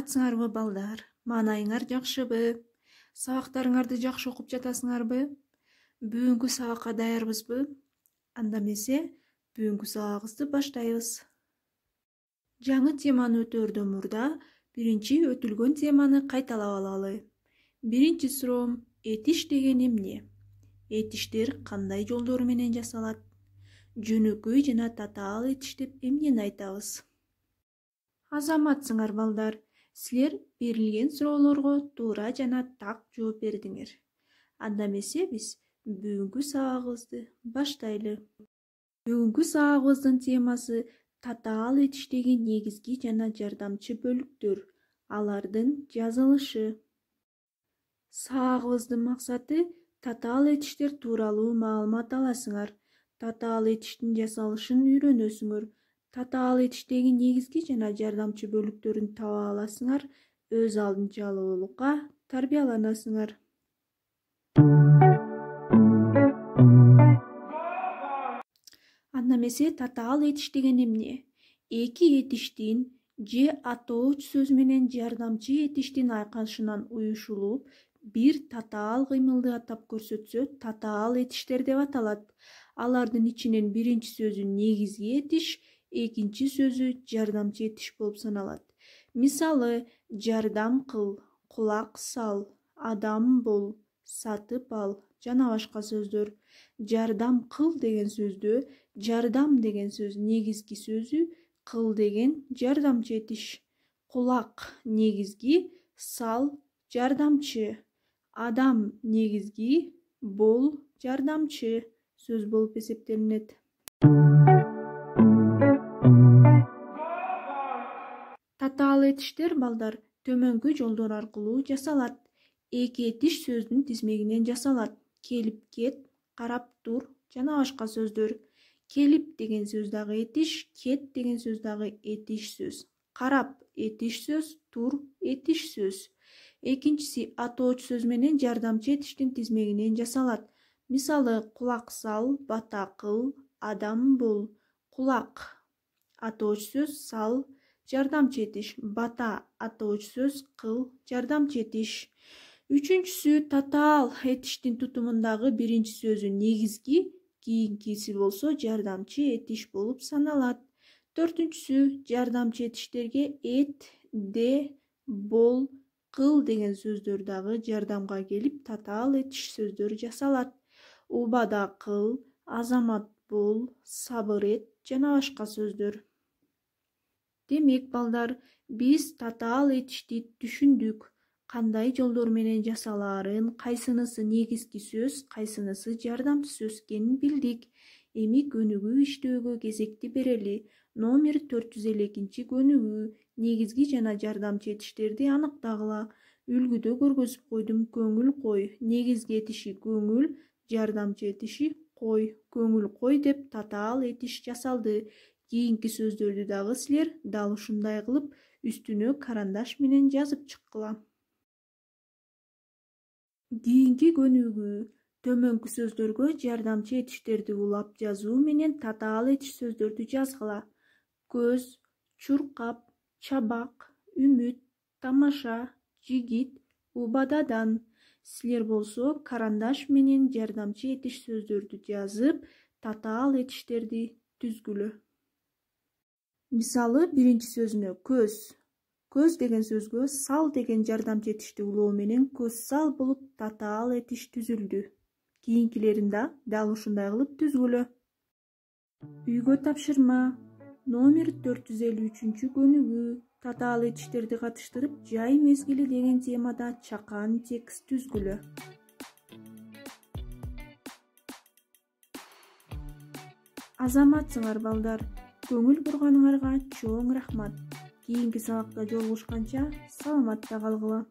Саламатсыңарбы балдар? Маанайыңар жакшыбы? Сабактарыңарды жакшы окуп жатасыңарбы? Бүгүнкү сабакка даярбызбы? Анда эмесе, бүгүнкү сабагыбызды баштайбыз. Жаңы теманы өтөөрдөн мурда биринчи өтүлгөн теманы кайталап алалы. Биринчи суроом: этиш деген эмне? Этиштер кандай жолдор менен жасалат? Жөнөкөй жана татаал этиш деп эмнени айтабыз? Азаматсыңар балдар, силер берилген суроолорго туура жана так жооп бердиңер. Анда эмесе биз бүгүнкү сабагыбызды баштайлы. Бүгүнкү сабагыбыздын темасы татаал этиштеги негизги жана жардамчы бөлүктөр, алардын жазылышы. Сабагыбыздын максаты татаал этиштер тууралуу маалымат аласыңар, татаал этиштин жасалышын үйрөнөсүңөр, татаал этиштеги негизги жана жардамчы бөлүктөрүн таба аласыңар, өз алдынчалуулукка тарбияланасыңар. Анда эмесе татаал этиш деген эмне? Эки этиштин же атооч сөз менен жардамчы этиштин айкашынан уюшулуп, бир татаал кыймылды атап көрсөтсө, татаал этиштер деп аталат. Алардын ичинен биринчи сөзү негизги этиш, экинчи сөзү жардамчы этиш болуп саналат. Мисалы: жардам кыл, кулак сал, адам бол, сатып ал жана башка сөздөр. Жардам кыл деген сөздө жардам деген сөз негизги сөзү, кыл деген жардамчы этиш. Кулак негизги, сал жардамчы, адам негизги, бол жардамчы сөз болуп эсептелинет. Татаал этиштер балдар төмөнкү жолдор аркылуу жасалат. Эки этиш сөздүн тизмегинен жасалат. Келип кет, карап тур жана башка сөздөр. Келип деген сөз дагы этиш, кет деген сөз дагы этиш сөз. Карап этиш сөз, тур этиш сөз. Экинчиси атооч сөз менен жардамчы этиштин тизмегинен жасалат. Мисалы: кулак сал, бата кыл, адам бол. Кулак атооч сөз, сал жардамчы этиш, бата атооч сөз, кыл жардамчы этиш. Үчүнчүсү татаал этиштин тутумундагы биринчи сөзү негизги, кийинкиси болсо жардамчы этиш болуп саналат. Төртүнчүсү жардамчы этиштерге эт, де, бол, кыл деген сөздөр дагы жардамга келип татаал этиш сөздөр жасалат. Убада кыл, азамат бол, сабыр эт жана башка сөздөр. Демек балдар, биз татаал этишти түшүндүк. Кандай жолдор менен жасалаарын, кайсынысы негизги сөз, кайсынысы жардамчы сөз экенин билдик. Эми көнүгүү иштөөгө кезекти берели. Номер 452 көнүгүү: негизги жана жардамчы этиштерди аныктагыла. Үлгүдө көргөзүп койдум. Көңүл кой. Негизги этиши көңүл, жардамчы этиши кой. Көңүл кой деп татаал этиш жасалды. Кийинки сөздөрдү дагы силер дал ушундай кылып үстүнө карандаш менен жазып чыккыла. Кийинки көнүгүү: төмөнкү сөздөргө жардамчы этиштерди улап жазуу менен татаал этиш сөздөрдү жазгыла. Көз, чуркап, чабак, үмүт, тамаша, жигит, убададан. Силер болсо карандаш менен жардамчы этиш сөздөрдү жазып, татаал этиштерди түзгүлө. Мисалы: биринчи сөзүнө көз. Көз деген сөзгө сал деген жардамчы этишти улоо менен көз сал болуп татаал этиш түзүлдү. Кийинкилерин да дал ушундай кылып түзгүлө. Үйгө тапшырма. Номер 453 көнүгүү: татаал этиштерди катыштырып, жай мезгили деген темада чакан текст түзгүлө. Азаматсыңар балдар, көңүл бурганыңарга чоң рахмат. Кийинки сабакта жолугушканча саламатта калгыла.